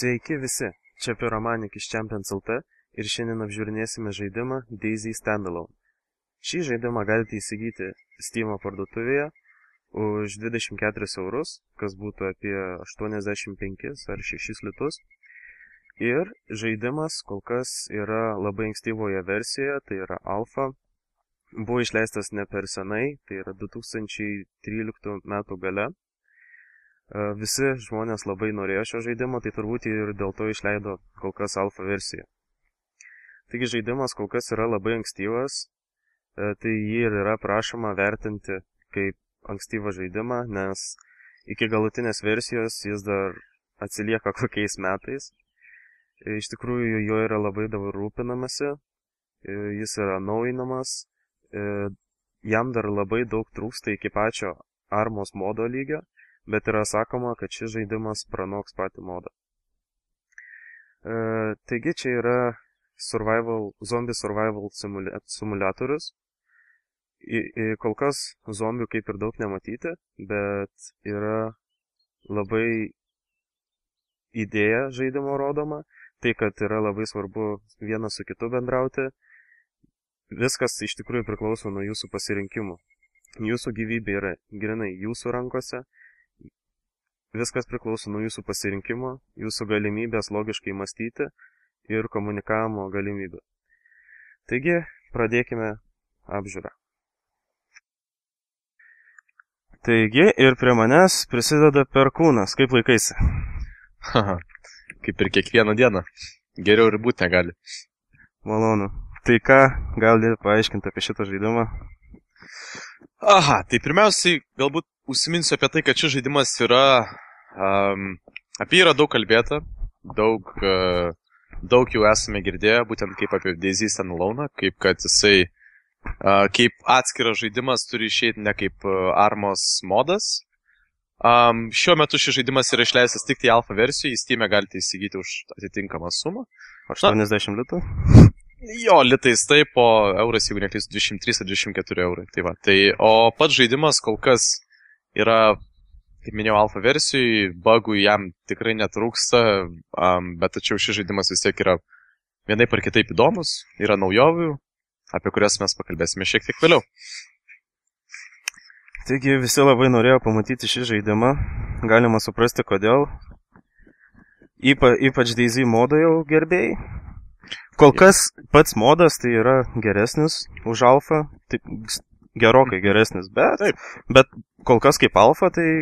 Sveiki visi, čia Pyromanik iš Champions LT ir šiandien apžiūrinėsime žaidimą DayZ Standalone. Šį žaidimą galite įsigyti Steam parduotuvėje už 24 eurus, kas būtų apie 85 ar 6 litus. Ir žaidimas kol kas yra labai ankstyvoje versijoje, tai yra alfa. Buvo išleistas ne per senai, tai yra 2013 metų gale. Visi žmonės labai norėjo šio žaidimo, tai turbūt ir dėl to išleido kol kas alfa versiją. Taigi žaidimas kol kas yra labai ankstyvas, tai jį ir yra prašoma vertinti kaip ankstyvą žaidimą, nes iki galutinės versijos jis dar atsilieka kokiais metais. Iš tikrųjų, jo yra labai daug rūpinamasi, jis yra naujinamas, jam dar labai daug trūksta iki pačio armos modo lygio, bet yra sakoma, kad šis žaidimas pranoks patį modą. Taigi čia yra zombie survival simulatorius. Kol kas zombių kaip ir daug nematyti, bet yra labai idėja žaidimo rodoma, tai kad yra labai svarbu vienas su kitu bendrauti. Viskas iš tikrųjų priklauso nuo jūsų pasirinkimų. Jūsų gyvybė yra grinai jūsų rankose. Viskas priklauso nuo jūsų pasirinkimo, jūsų galimybės logiškai mąstyti ir komunikavimo galimybę. Taigi, pradėkime apžiūrą. Taigi, ir prie manęs prisideda Perkūnas. Kaip laikaisi? Kaip ir kiekvieną dieną. Geriau ir būti negali. Malonu. Tai ką gali paaiškinti apie šitą žaidimą? Tai pirmiausiai galbūt užsiminsiu apie tai, kad šis žaidimas yra, apie jį yra daug kalbėta, daug jau esame girdėję, būtent kaip apie DayZ Standalone, kaip kad jisai, kaip atskiras žaidimas turi išeiti ne kaip armos modas. Šiuo metu šis žaidimas yra išleistas tik tai alfa versijoje, į Steam'e galite įsigyti už atitinkamą sumą. 80 litų? Jo, litais taip, o euras, jeigu neklystu, 23 ar 24 eurai. Tai va, o pats žaidimas kol kas yra, kaip minėjau, alfa versijoje, bugų jam tikrai netrūksta, bet tačiau šis žaidimas vis tiek yra vienaip ar kitaip įdomus, yra naujovių, apie kurias mes pakalbėsime šiek tiek vėliau. Taigi visi labai norėjo pamatyti šį žaidimą, galima suprasti kodėl, ypač DayZ modo jau gerbėjai. Kol kas pats modas tai yra geresnis už alfa, tai gerokai geresnis, bet kol kas kaip alfa, tai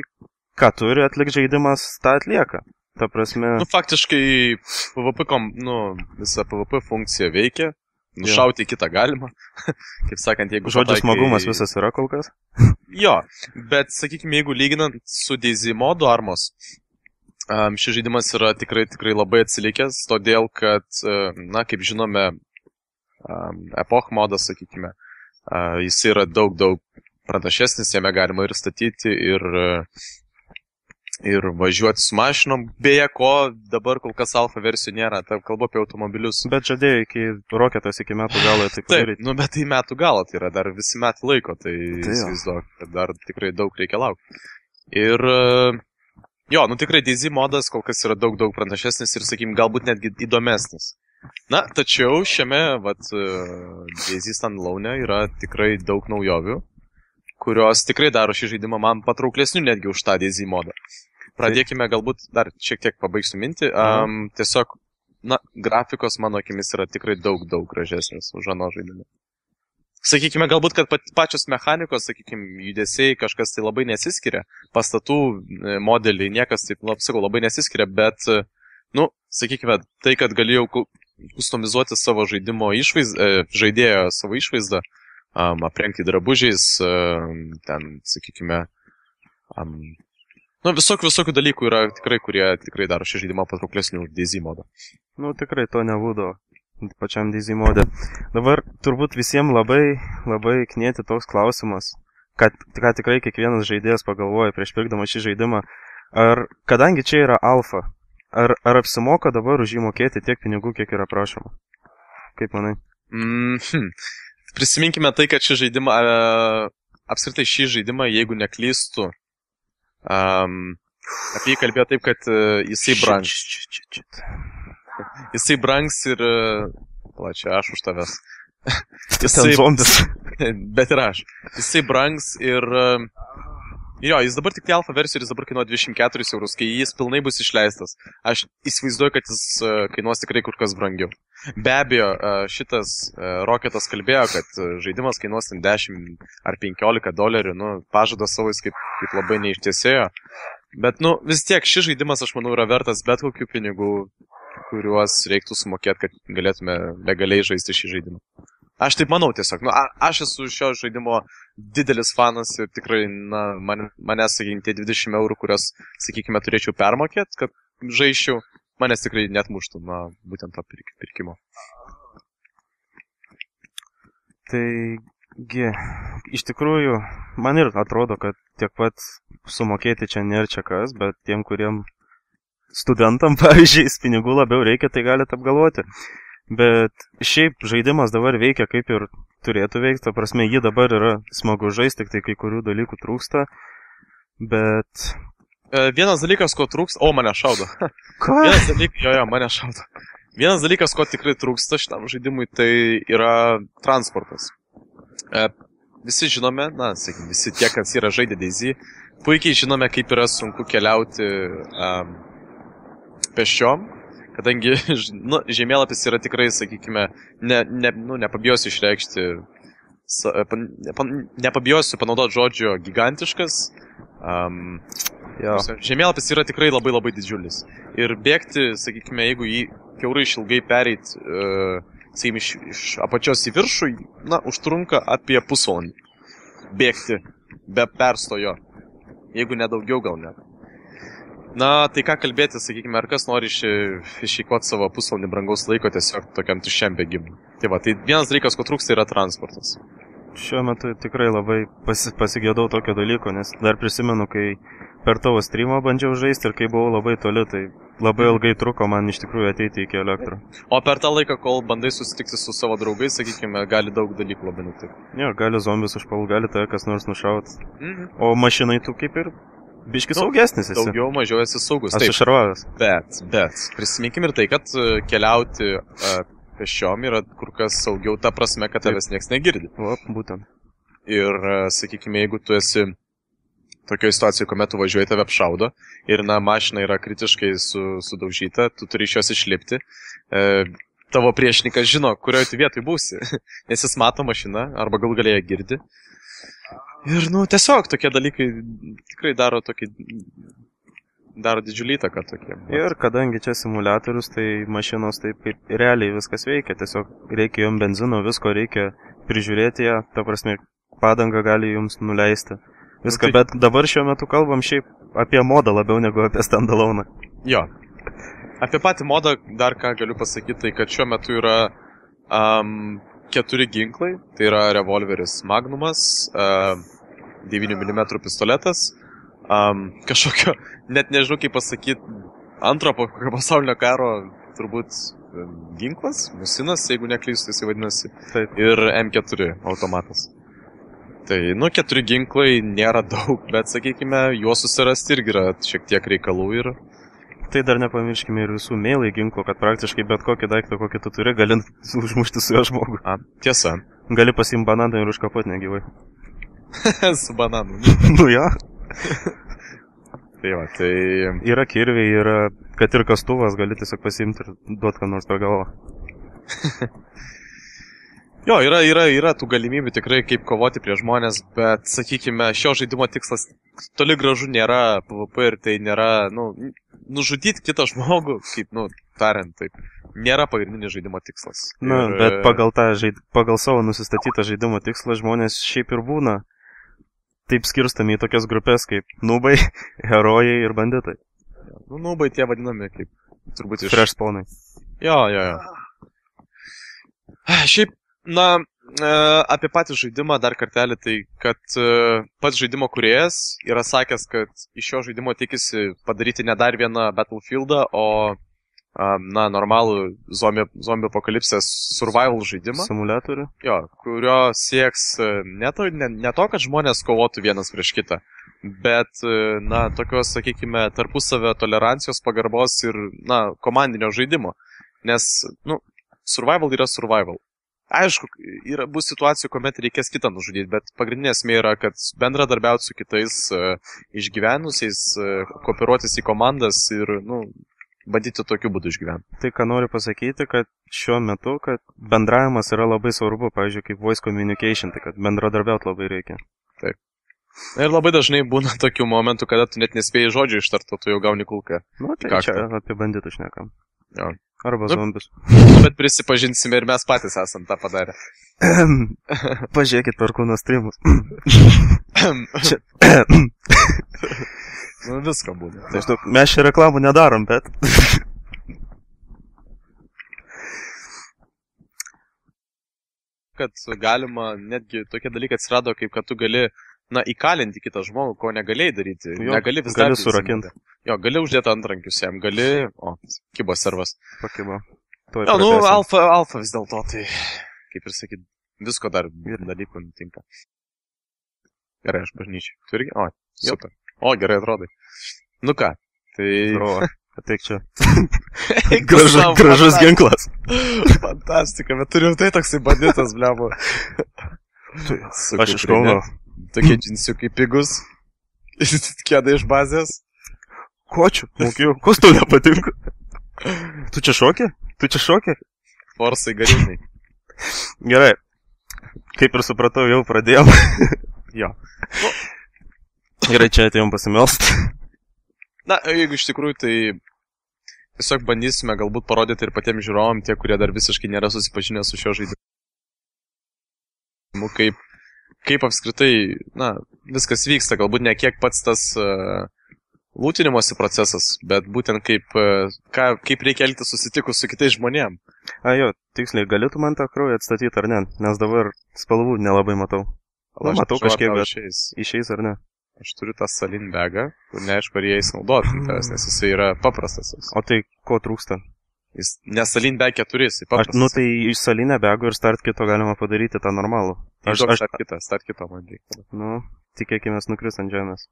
ką turi atlikti žaidimas, tą atlieka. Ta prasme... Faktiškai visa PvP funkcija veikia, nušauti kitą galima, kaip sakant, jeigu... Žodžio smagumas visas yra kol kas? Jo, bet sakykime, jeigu lyginant su DayZ modu armos, šis žaidimas yra tikrai labai atsilikęs, todėl kad, kaip žinome, Epoch modas, sakykime, jis yra daug pranašesnis, jame galima ir statyti, ir važiuoti su mašinom, beje, ko dabar kol kas alfa versijų nėra, tai kalbu apie automobilius. Bet žadėjo iki Roketas iki metų galo tai padaryti. Taip, bet tai metų galo, tai yra dar visi metų laiko, tai įsivaizduok, kad dar tikrai daug reikia laukti. Ir... Jo, tikrai DayZ modas kol kas yra daug pranašesnis ir, sakykim, galbūt netgi įdomesnis. Tačiau šiame, DayZ Standalone yra tikrai daug naujovių, kurios tikrai daro šį žaidimą man patrauklesniu netgi už tą DayZ modą. Pradėkime, galbūt dar šiek tiek pabaigsiu mintį. Tiesiog, grafikos mano akimis yra tikrai daug gražesnis už ano žaidimą. Sakykime, galbūt, kad pačios mechanikos, sakykime, judesiai kažkas tai labai nesiskiria, pastatų modeliai, niekas taip, labai nesiskiria, bet, sakykime, tai, kad galėjau kustomizuoti savo žaidėjo savo išvaizdą, aprengti drabužiais, ten, sakykime, visokių dalykų yra tikrai, kurie tikrai daro šį žaidimą patrauklesnių DayZ modą. Tikrai to nebūdavo. Pačiam DayZ modė. Dabar turbūt visiems labai knieti toks klausimas, kad tikrai kiekvienas žaidėjas pagalvoja prieš pirkdamas šį žaidimą, kadangi čia yra alfa, ar apsimoka dabar už jį mokėti tiek pinigų, kiek yra prašoma? Kaip manai? Prisiminkime tai, kad šį žaidimą, apskritai šį žaidimą, jeigu neklystu, Apie jį kalbėjo taip, kad jisai brangs. Jisai brangs ir... Plačia, aš už tavęs. Jisai zombis. Bet ir aš. Jisai brangs ir... Jo, jis dabar tik tai alfa versijų ir jis dabar kainuoja 24 eurus, kai jis pilnai bus išleistas. Aš įsivaizduoju, kad jis kainuos tikrai kur kas brangiau. Be abejo, šitas Rocketas kalbėjo, kad žaidimas kainuos 10 ar 15 dolerių, nu, pažadas savo jis kaip labai neištiesėjo. Bet, nu, vis tiek šis žaidimas, aš manau, yra vertas bet kokių pinigų, kuriuos reiktų sumokėti, kad galėtume legaliai žaisti šį žaidimą. Aš taip manau tiesiog. Nu, aš esu šio žaidimo didelis fanas ir tikrai, na, manęs, sakykime, tie 20 eurų, kurios, sakykime, turėčiau permokėti, kad žaiščiau, manęs tikrai net muštų, na, būtent to pirkimo. Taigi, iš tikrųjų, man ir atrodo, kad tiek pat sumokėti čia nėra čia kas, bet tiem, kuriem studentam, pavyzdžiui, pinigų labiau reikia, tai galite apgalvoti. Bet šiaip žaidimas dabar veikia kaip ir turėtų veikti, ta prasme, jį dabar yra smagu žaisti, tik tai kai kurių dalykų trūksta, bet... Vienas dalykas, ko trūksta... O, mane šaudo. Ką? Mane šaudo. Vienas dalykas, ko tikrai trūksta šitam žaidimui, tai yra transportas. Visi žinome, na, sakykime, visi tie, kas yra žaidę DayZ, puikiai žinome, kaip yra sunku keliauti pėsčiom. Kadangi, nu, žemėlapis yra tikrai, sakykime, nepabijosiu išreikšti, nepabijosiu panaudoti žodžio gigantiškas. Žemėlapis yra tikrai labai labai didžiulis. Ir bėgti, sakykime, jeigu jį kiaurai išilgai pereit, sakykime, iš apačios į viršų, na, užtrunka apie pusvalandį. Bėgti be perstojo. Jeigu nedaugiau gal net. Na, tai ką kalbėti, sakykime, ar kas nori išeikoti savo pusvalandį brangaus laiko tiesiog tokiam tuščiam bėgimui. Tai va, tai vienas dalykas, ko trūksta, yra transportas. Šiuo metu tikrai labai pasigėdau tokio dalyko, nes dar prisimenu, kai per tavo streamą bandžiau žaisti ir kai buvau labai toli, tai labai ilgai truko man iš tikrųjų ateiti iki elektro. O per tą laiką, kol bandai susitikti su savo draugais, sakykime, gali daug dalykų labai nutikti. Jo, gali zombis užpult, gali tave kas nors nušaut. O mašinai tu kaip ir biški saugesnis esi. Daugiau mažiau esi saugus. Aš išarvavęs. Bet prisiminkim ir tai, kad keliauti pėsčiom yra kur kas saugiau ta prasme, kad tavęs nieks negirdi. O, būtent. Ir, sakykime, jeigu tu esi tokioje situacijoje, kuomet tu važiuoji, tave apšaudo ir, na, mašina yra kritiškai sudaužyta, tu turi iš jos išlipti. Tavo priešininkas žino, kurioje tu vietoj būsi, nes jis mato mašiną arba gal galėja girdi. Ir, nu, tiesiog tokie dalykai tikrai daro didžiulį įtaką tokie. Ir kadangi čia simuliatorius, tai mašinos taip kaip realiai viskas veikia. Tiesiog reikia jom benzino, visko reikia prižiūrėti ją, ta prasme, padanga gali jums nuleisti. Viską, bet dabar šiuo metu kalbam šiaip apie modą labiau negu apie standalone. Jo. Apie patį modą dar ką galiu pasakyti, tai kad šiuo metu yra 4 ginklai, tai yra revolveris Magnumas, 9 mm pistoletas, kažkokio, net nežinau kaip pasakyti, antrojo pasaulinio karo turbūt ginklas, musinas, jeigu neklystu, jisai vadinasi, taip. Ir M4 automatas. Tai, nu, 4 ginklai nėra daug, bet, sakykime, juos susirasti irgi yra šiek tiek reikalų ir... Tai dar nepamirškime ir visų meilai ginklų, kad praktiškai bet kokį daiktą, kokį tu turi, gali užmušti su jo žmogu. Tiesa. Gali pasiimti bananą ir užkapoti negyvai. Su bananu. Nu, jo. Tai va, tai... Yra kirviai, yra, kad ir kastuvas, gali tiesiog pasiimti ir duoti ką nors per galvą. Jo, yra tų galimybių tikrai kaip kovoti prie žmonės, bet, sakykime, šio žaidimo tikslas toli gražu nėra PvP ir tai nėra, nu, nužudyti kitą žmogų, kaip, nu, tariant taip, nėra pagrindinis žaidimo tikslas. Na, bet pagal savo nusistatytą žaidimo tikslą žmonės šiaip ir būna taip skirstami į tokias grupės kaip nubai, herojai ir banditai. Nu, nubai tie vadinami kaip, turbūt iš... Prieš spawnai. Jo. Šiaip, na, apie patį žaidimą dar kartelį, tai kad pats žaidimo kūrėjas yra sakęs, kad iš šio žaidimo tikisi padaryti ne dar vieną Battlefieldą, o normalų zombio apokalipsės survival žaidimą. Simuliatorių. Jo, kurio sieks ne to, kad žmonės kovotų vienas prieš kitą, bet, tokios, sakykime, tarpusavio tolerancijos, pagarbos ir, komandinio žaidimo. Nes, survival yra survival. Aišku, bus situacijų, kuomet reikės kitą nužudyti, bet pagrindinė esmė yra, kad bendradarbiauti su kitais išgyvenusiais, kooperuotis į komandas ir, bandyti tokiu būdu išgyventi. Tai, ką noriu pasakyti, kad šiuo metu, kad bendravimas yra labai svarbu, pavyzdžiui, kaip voice communication, tai kad bendradarbiauti labai reikia. Taip. Ir labai dažnai būna tokių momentų, kada tu net nespėjai žodžių ištarto, tu jau gauni kulką. Tai čia apie banditų šnekam. Jo. Arba zombius. Bet prisipažinsime ir mes patys esam tą padarę. Pažiūrėkit per kūno streamus. Visko būna. Tai žinok, mes čia reklamų nedarom, bet... Kad galima, netgi tokie dalykai atsirado, kaip kad tu gali, įkalinti kitą žmogų, ko negalėjai daryti. Jo, negali vis gali surakinti. Jo, gali uždėti antrankius jam, gali... kibo servas. Pakibo. Jo, alfa vis dėlto, tai, kaip ir sakyt, visko dar dalykų nutinka. Gerai, aš bažnyčiai. Tu irgi? Super. Gerai atrodai. Nu ką, tai... Ateik čia. Gražus ginklas. Fantastika, bet turiu tai toksai banditas, blemo. Aš iš Kauno. Tokie džinsiukai pigus. Kėdai iš bazės. Ko čia? Mokėjau. Kas tau nepatinka? Tu čia šokė? Forsai garinai. Gerai. Kaip ir supratau, jau pradėjom. Jo. Gerai, čia atėjom pasimelst. Jeigu iš tikrųjų, tai tiesiog bandysime galbūt parodyti ir patiems žiūrovam, tie, kurie dar visiškai nėra susipažinę su šio žaidimu. Kaip apskritai, viskas vyksta, galbūt ne kiek pats tas lūtinimosi procesas, bet būtent kaip reikia elgtis susitikus su kitais žmonėm. Jo, tiksliai, galėtų man tą kraują atstatyti ar ne, nes dabar spalvų nelabai matau. Matau kažkiek, bet išeis ar ne. Aš turiu tą salin bagą, kur neaišku, ar jie įsinaudoti, nes jisai yra paprastas. O tai ko trūksta? Ne salin bag 4, jisai paprastas. Tai iš salinę bagų ir start kito galima padaryti tą normalų. Start kito man reikia. Tikėkime nukris ant žemės.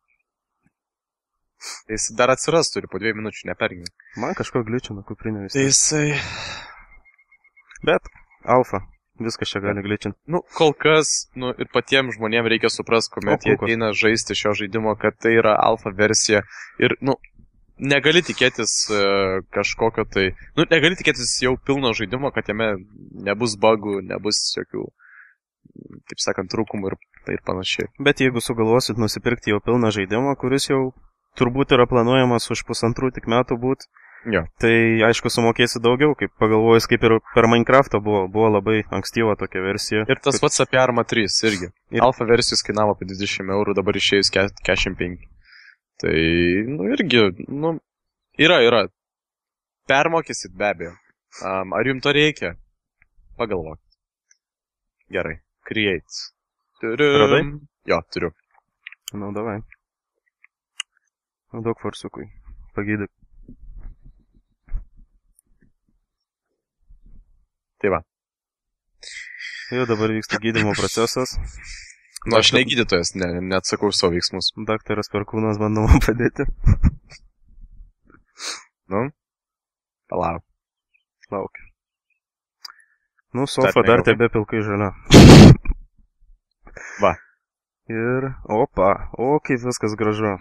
Jis dar atsiras turi po 2 minučių, nepergink. Man kažko gličino kuprinė vis. Jisai... Bet, alfa. Viskas čia gali gličinti. Kol kas, ir patiems žmonėms reikia suprasti, kuomet jie ateina žaisti šio žaidimo, kad tai yra alfa versija. Ir, negali tikėtis kažkokio tai... negali tikėtis jau pilno žaidimo, kad jame nebus bugų, nebus jokių, taip sakant, trūkumų ir panašiai. Bet jeigu sugalvosit nusipirkti jau pilną žaidimą, kuris jau turbūt yra planuojamas už 1,5 tik metų būt, tai aišku sumokėsi daugiau, kaip pagalvojus, kaip ir per Minecraftą buvo labai ankstyva tokia versija. Ir tas pats apie Arma 3 irgi. Alfa versijos kainavo apie 20 €, dabar išėjus 45. Tai, irgi, yra. Permokysit be abejo. Ar jums to reikia? Pagalvok. Gerai. Create. Radai? Jo, turiu. Davai. Daug forsukui. Pagydyk. Tai va. Jau dabar vyksta gydymo procesas. Aš ne gydytojas, neatsakau savo veiksmus. Daktaras Perkūnas bando man padėti. Palauk. Laukiu. Sofa dar tebe pilkai žalia. Va. Ir, kaip viskas gražu.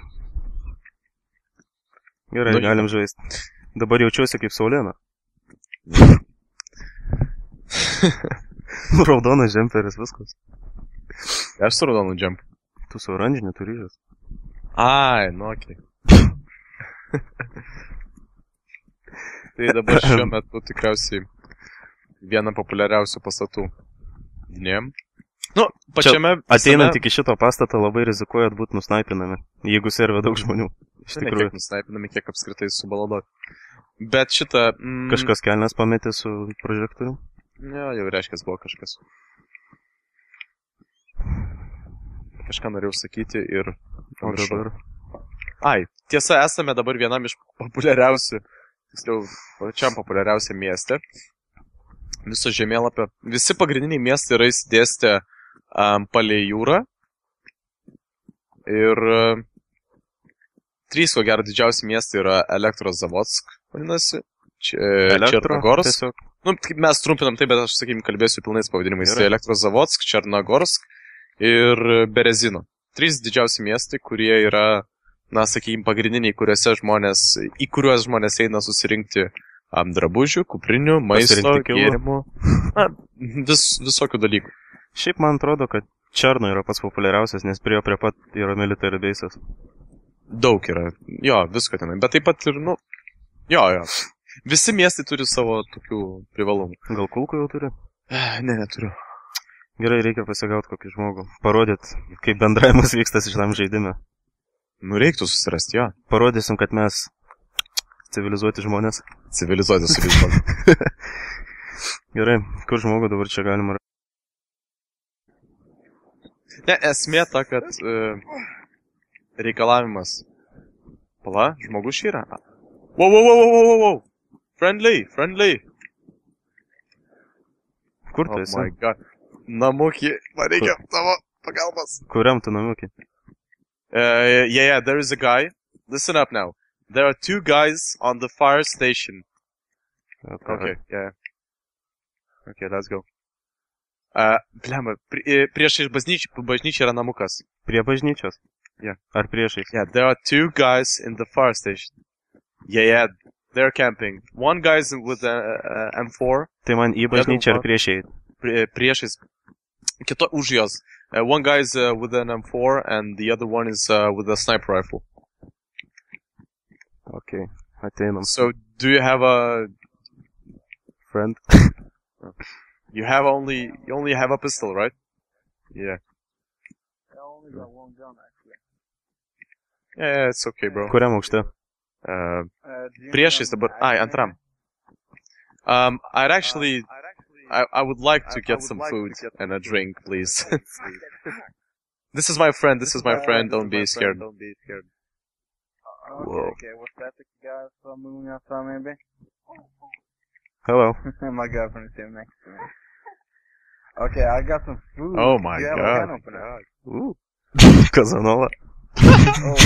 Gerai, galim žaisti. Dabar jaučiuosi kaip Saulėna. Raudonas džemperis, viskas. Aš su raudonu džempu. Tu su oranžiniu turyžas. Okei. Tai dabar šiuo metu tikriausiai viena populiariausių pastatų. Pačiame... Ateinant iki šito pastato labai rizikuojat būti nusnaipinami, jeigu servė daug žmonių. Iš tikrųjų. Kiek nusnaipinami, kiek apskritai subaladoti. Bet šitą... Kažkas kelnes pametė su prožektoriu? Jau reiškia, buvo kažkas. Kažką norėjau sakyti ir... O dabar? Tiesa, esame dabar vienam iš populiariausių tiksliau, pačiam populiariausiam mieste. Viso žemėlapio. Visi pagrindiniai miestai yra įsidėstę palei jūrą. Ir 3, ko gero, didžiausi miestai yra Elektrozavodsk, vadinasi. Černogorsk. Nu, mes trumpinam tai, bet aš, sakykim, kalbėsiu pilnais pavadinimais. Tai Elektrozavodsk, Černogorsk ir Berezino. 3 didžiausi miestai, kurie yra, na, sakykim, pagrindiniai, į kuriuos žmonės eina susirinkti drabužių, kuprinių, maisto, gėrimų, na, visokių dalykų. Šiaip man atrodo, kad Černo yra pats populiariausias, nes prie pat yra military bases. Daug yra, jo, visko tenai, bet taip pat ir, nu, jo. Visi miestai turi savo tokių privalumų. Gal kulkų jau turi? Ne, neturiu. Gerai, reikia pasigauti kokį žmogų. Parodyt, kaip bendravimas vyksta šitam žaidime. Nu, reiktų susirasti, jo. Parodysim, kad mes civilizuoti žmonės. Civilizuoti. Gerai, kur žmogų dabar čia galima? Ne, esmė ta, kad reikalavimas. Pala, žmogus yra. Wow. Friendly. Kur tu esi? Oh my god. Namukį, man reikia tavo pagalbas. Kuriam tu namukį? Yeah, there is a guy. Listen up now. There are 2 guys on the fire station. Okay, yeah. Okay, let's go. Blemba, priešais bažnyčia yra namukas. Prie bažnyčios? Yeah. Ar priešais? Yeah, there are 2 guys in the fire station. Yeah, they're camping. One guy is with the M4. Tai man į bažnyčią ar priešai? Priešais. Kito už jos. One guy is with an M4 and the other one is with a sniper rifle. Okay, ateinam. So, do you have a friend? You only have a pistol, right? Yeah. I only got 1 gun, actually. Yeah, it's okay, bro. Kuriam aukšte? Priešais dabar. Antram. I would like to get some food and a drink, please. This is my friend. Don't be scared. Whoa. Okay, was that the guy from moving outside, maybe? Hello. My girlfriend is sitting next to me. Okay, I got some food. Oh my Do you have god. a can opener? Ooh. Casanova. Oh,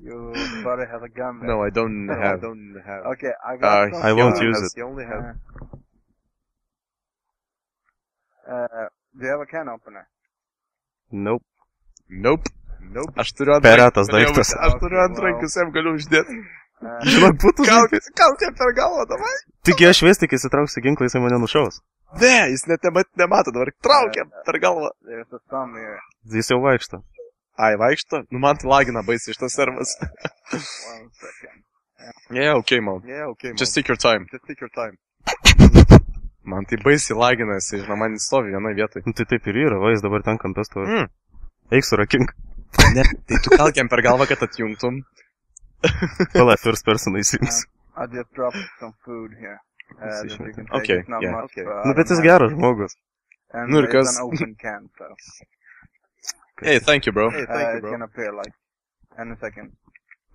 you better have a gun there. No, I don't have. Okay, I got some I won't food. use it. You only have. Do you have a can opener? Nope. Nope. Aš turiu Peretas daiktas. Aš turiu antrankius, jam galiu uždėti. Žinok, būtų žaidimas. Kalk jam per galvą, davai. Tik aš vis tik įsitrauksiu ginklą, jisai mane nušaus. Ne, jis net nemato dabar. Trauk jam per galvą. There's a thumb here. Jis jau vaikšto. Ai, vaikšto? Nu, man tai lagina baisiai šitas servas. 1 second. Yeah, okay, man. Just take your time. Man tai baisiai lagina, jisai, žinoma, man stovi vienai vietoj. Nu, tai taip ir yra, va, jis dabar ten kampės stovi. Eik surakink. Ne, tai tu kalk jam per galvą, kad atjungtum. Pala, first person įsijungs. I just dropped some food here. That you can take. Okay, It's not yeah. much, but Nu, I bet don't jis have- geras žmogus. And No, it's because- an open can, so Hey, thank you, bro. it's gonna appear like in a second.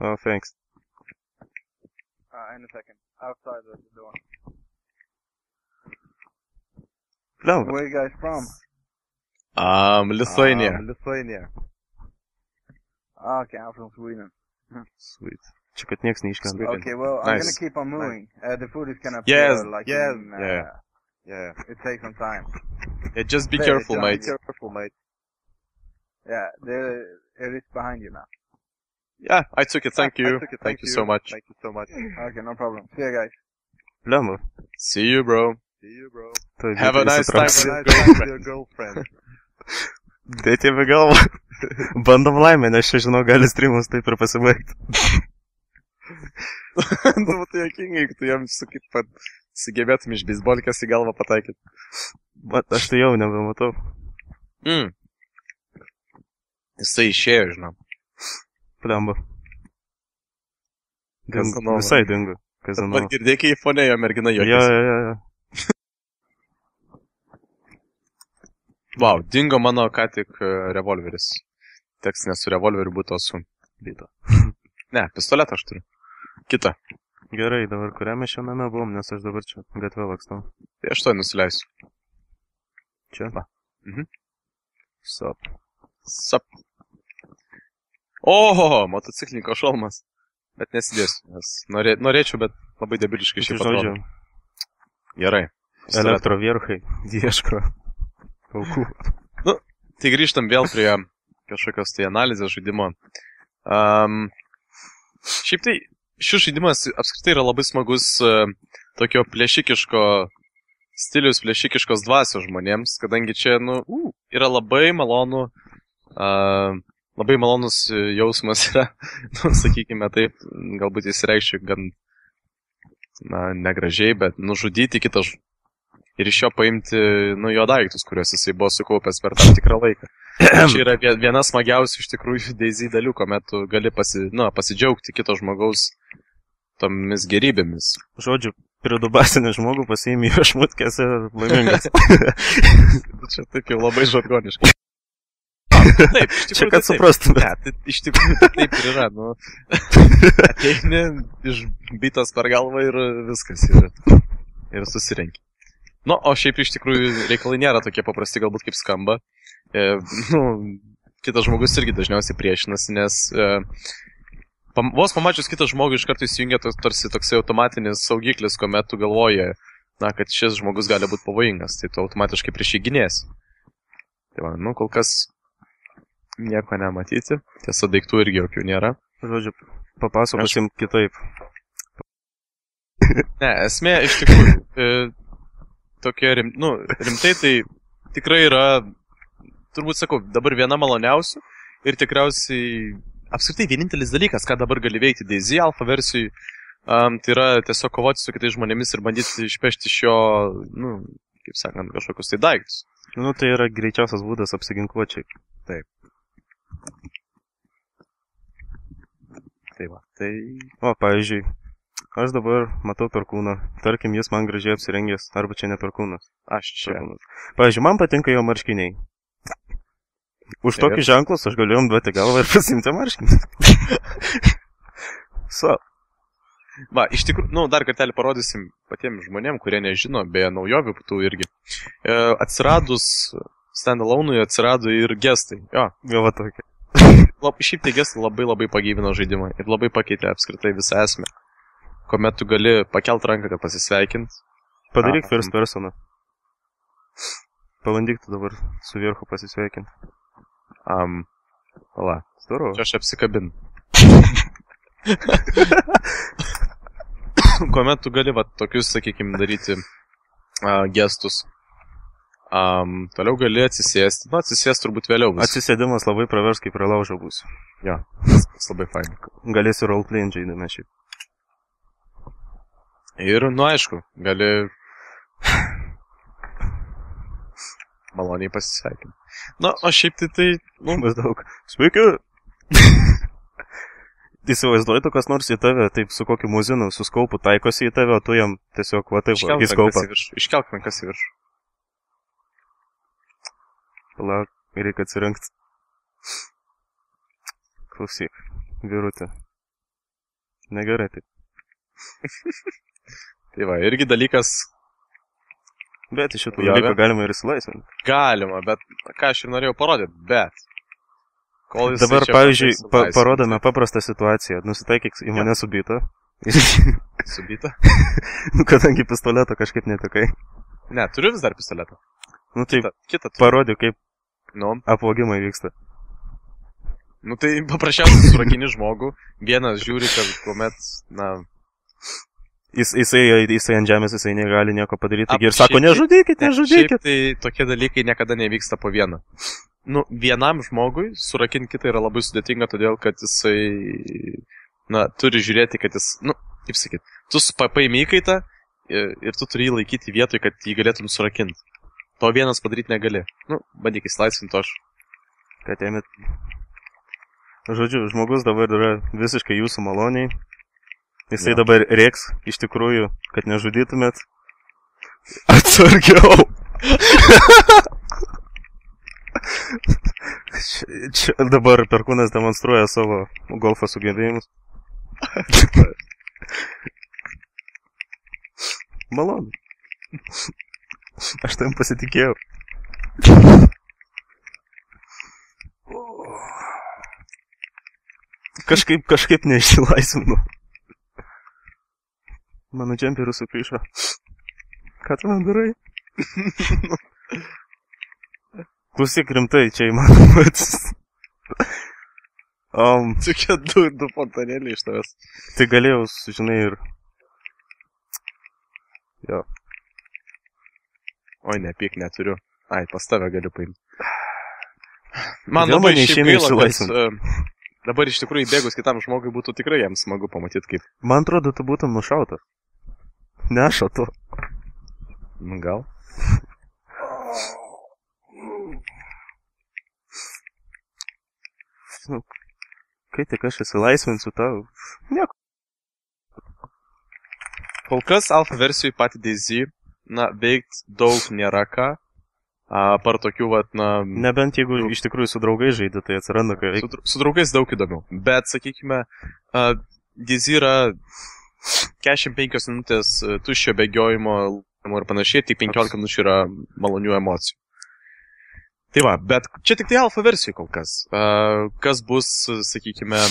Oh, thanks. In a second. Outside the door. Pliam, Where you guys from? Lithuania. Okay, I'm from Sweden. sweet. Čia kad nieks neiškenda. Sweden. Okay, well, I'm Nice. gonna keep on moving. The food is gonna appear Yes, like yes, in, yeah. It takes some time. Yeah, just be Hey, careful, John, mate. Yeah, it is behind you now. Yeah, I took it. Thank you. Thank you so much. Okay, no problem. See you guys. Pliam, See you, bro. tai Have a nice time įsitrauksiu. with your girlfriend. Dėti į galvą. Bandom laimę, nes čia, žinau, gali streamas taip ir pasibaigti. Nu, tai jokingai, jeigu tu jam sugebėtum iš beisbolkės į galvą pataikyti. Bet aš tai jau nebematau. Jisai išėjo, žinau. Pliamba. Casanova. Visai dingo. Bet Casanova. girdėjai, kai į fonę jo mergina Jo, juokėsi. jo. Wow, dingo mano ką tik revolveris. Teks ne su revolveriu būtų, o su... Byta. Ne, pistoletą aš turiu. Kita. Gerai, dabar kuriame šiandien buvom, nes aš dabar čia gatvę lakstau. Tai aš to nusileisiu. Čia? Va. Mhm. Sap. Sap. Oho, motociklininko šalmas. Bet nesidėsiu, nes norėčiau, bet labai debiliškai šiaip atrodo. Gerai. Elektrovierchai ieško aukų. Nu, tai grįžtam vėl prie kažkokios tai analizės žaidimo. Šiaip tai šis žaidimas apskritai yra labai smagus tokio plėšikiško stilius, plėšikiškos dvasios žmonėms, kadangi čia, yra labai malonu, labai malonus jausmas yra, sakykime taip, galbūt įsireikščiau gan, negražiai, bet nužudyti kitą ir iš jo paimti, jo daiktus, kuriuos jisai buvo sukaupęs per tam tikrą laiką. Čia yra viena smagiausių iš tikrųjų DayZ dalių, kuomet tu gali pasidžiaugti kito žmogaus tomis gerybėmis. Žodžiu, pridubasinį žmogų pasiimi jo šmutkės ir laimingas. Čia taip jau labai žargoniškai. Taip, iš tikrųjų. Čia kad suprastume. Ne, tai iš tikrųjų taip ir yra, ateini, išbytas per galvą ir viskas ir susirenki. O šiaip iš tikrųjų reikalai nėra tokie paprasti, galbūt kaip skamba. Kitas žmogus irgi dažniausiai priešinasi, nes vos pamačius kitą žmogų iš karto įsijungia tarsi toksai automatinis saugiklis, kuomet tu galvoji, kad šis žmogus gali būti pavojingas, tai tu automatiškai prieš jį gynėsi. Tai va, kol kas nieko nematyti, tiesa daiktų irgi jokių nėra. Žodžiu, papasakosim kitaip. Ne, esmė iš tikrųjų tokia rimtai tai tikrai yra, turbūt sakau, dabar viena maloniausių ir tikriausiai apskritai vienintelis dalykas, ką dabar gali veikti DayZ alfa versijai, tai yra tiesiog kovoti su kitais žmonėmis ir bandyti išpešti iš jo, kaip sakant, kažkokius tai daiktus. Tai yra greičiausias būdas apsiginkluočiai. Taip. Tai va, tai... Pavyzdžiui, aš dabar matau perkūną. Tarkim, jis man gražiai apsirengęs, arba čia ne perkūnas. Aš čia. Perkūnas. Pavyzdžiui, man patinka jo marškiniai. Už tokį ženklus aš galiu jam duoti galvą ir pasimti marškinį. Va, iš tikrųjų, dar kartelį parodysim patiems žmonėm, kurie nežino, beje, naujovių tų irgi. Atsiradus standalone atsirado ir gestai. Jo, va tokie. Šiaip tai gestai labai pagyvino žaidimą ir labai pakeitė apskritai visą esmę. Kuomet tu gali pakelt ranką, kad pasisveikint. Padaryk first personą. Pabandyk tu dabar su vierchu pasisveikint. Pala. Staro. Čia aš apsikabinu. Kuomet tu gali tokius, sakykime, daryti gestus. Toliau gali atsisėsti. Atsisėsti turbūt vėliau bus. Atsisėdimas labai pravers, kaip prie laužo bus. Jo, viskas labai fainai. Galėsi roleplay žaidime šiaip. Ir, aišku, gali maloniai pasisveikinti. O šiaip tai... Maždaug. Sveiki! Įsivaizduoji, tu kas nors į tave, taip su kokiu muzinu, su skaupu taikosi į tave, o tu jam tiesiog, į skaupą. Iškelk rankas į viršų. Palauk, reikia atsirinkti. Klausyk, vyrutė. Negerai taip. Tai va, irgi dalykas... Bet iš šitų dalykų galima ir įsilaisvinti. Galima, bet ką aš ir norėjau parodyti, bet... Dabar, pavyzdžiui, parodome paprastą situaciją. Nusitaikyk į mane su byta. Su byta? Kadangi pistoleto kažkaip netikai. Ne, turiu vis dar pistoletą. Tai parodyk, kaip apvogimai vyksta. Tai paprasčiausiai surakini žmogų. Vienas žiūri, kad kuomet, Jisai ant žemės, jisai negali nieko padaryti. Ir sako, nežudykit. Šiaip tai tokie dalykai niekada nevyksta po vieną. Vienam žmogui surakinti kitą yra labai sudėtinga, todėl kad jisai, turi žiūrėti, kad jis, kaip sakyt, tu paimi įkaitą ir tu turi jį laikyti vietoj, kad jį galėtum surakinti. To vienas padaryti negali. Bandyk įsilaisvinti aš. Kad ėmėt. Žodžiu, žmogus dabar yra visiškai jūsų maloniai. Jisai dabar rėks, iš tikrųjų, kad nežudytumėt. Atsargiau! Čia dabar perkūnas demonstruoja savo golfo sugebėjimus. Malonu. Aš tam pasitikėjau. Kažkaip neišsilaisvinu. Mano džemperius suplyšo. Ką tu man darai? Klausyk rimtai, čia įmanomas. Tokie du fontanėliai iš tavęs. Tai galėjau, žinai, ir... Jo. Oi, nepyk, neturiu. Ai, pas tave galiu paimti. Man Vėl labai mane šiaip išeina gaila, išsilaisvint. kad dabar iš tikrųjų įbėgus kitam žmogui būtų tikrai jam smagu pamatyti kaip. Man atrodo, tu būtum nušautas. Ne aš, o tu. Nu, gal. Nu, kai tik aš įsilaisvinsiu tau. Nieko. Kol kas alfa versijų patį DayZ, na, veikt daug nėra ką. Par tokių, vat, na... Nebent jeigu iš tikrųjų su draugai žaidė, tai atsiranda ką veikti. Su draugais daug įdomiau. Bet, sakykime, DayZ yra 45 minutės tuščio bėgiojimo ir panašiai, tik 15 minučių yra malonių emocijų. Tai va, bet čia tik tai alfa versijų kol kas. Kas bus, sakykime,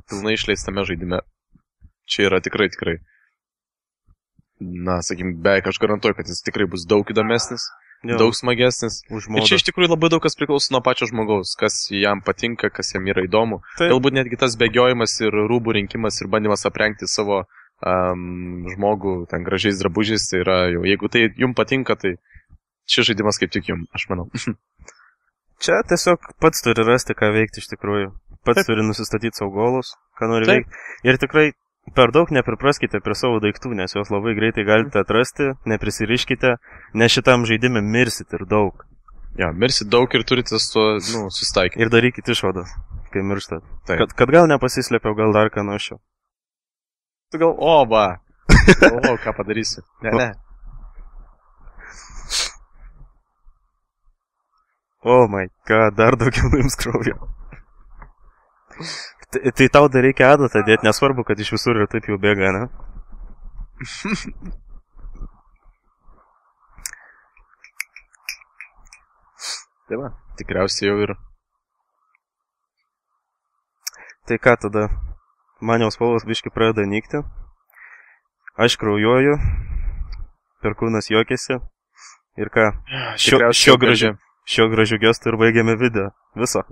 pilnai išleistame žaidime. Čia yra tikrai. Na, sakykime, beveik aš garantuoju, kad jis tikrai bus daug įdomesnis. Jo, daug smagesnis. Ir čia iš tikrųjų labai daug kas priklauso nuo pačio žmogaus, kas jam patinka, kas jam yra įdomu. Taip. Galbūt netgi tas bėgiojimas ir rūbų rinkimas ir bandymas aprengti savo žmogų ten gražiais drabužiais, tai yra jau, jeigu tai jums patinka, tai šis žaidimas kaip tik jums, aš manau. Čia tiesiog pats turi rasti, ką veikti iš tikrųjų. Pats turi nusistatyti savo golus, ką nori veikti. Ir tikrai per daug nepripraskite prie savo daiktų, nes juos labai greitai galite atrasti, neprisiriškite, nes šitam žaidimui mirsit ir daug. Ja, mirsit daug ir turite su tuo, susitaikyti. Ir darykit išvadas, kai mirštat. Kad gal nepasislėpiau, gal dar ką nuošiau. Tu gal, ką padarysi. Ne. Oh my god, dar daugiau nuims kraujo. Tai tau dar reikia adatą dėti, nesvarbu, kad iš visur ir taip jau bėga, ne? Tai va, tikriausiai jau ir. Tai ką tada? Man jau spalvos biški pradeda nykti. Aš kraujuoju. Perkūnas juokiasi. Ir ką? Šio gražiu gestu ir baigiame video. Viso.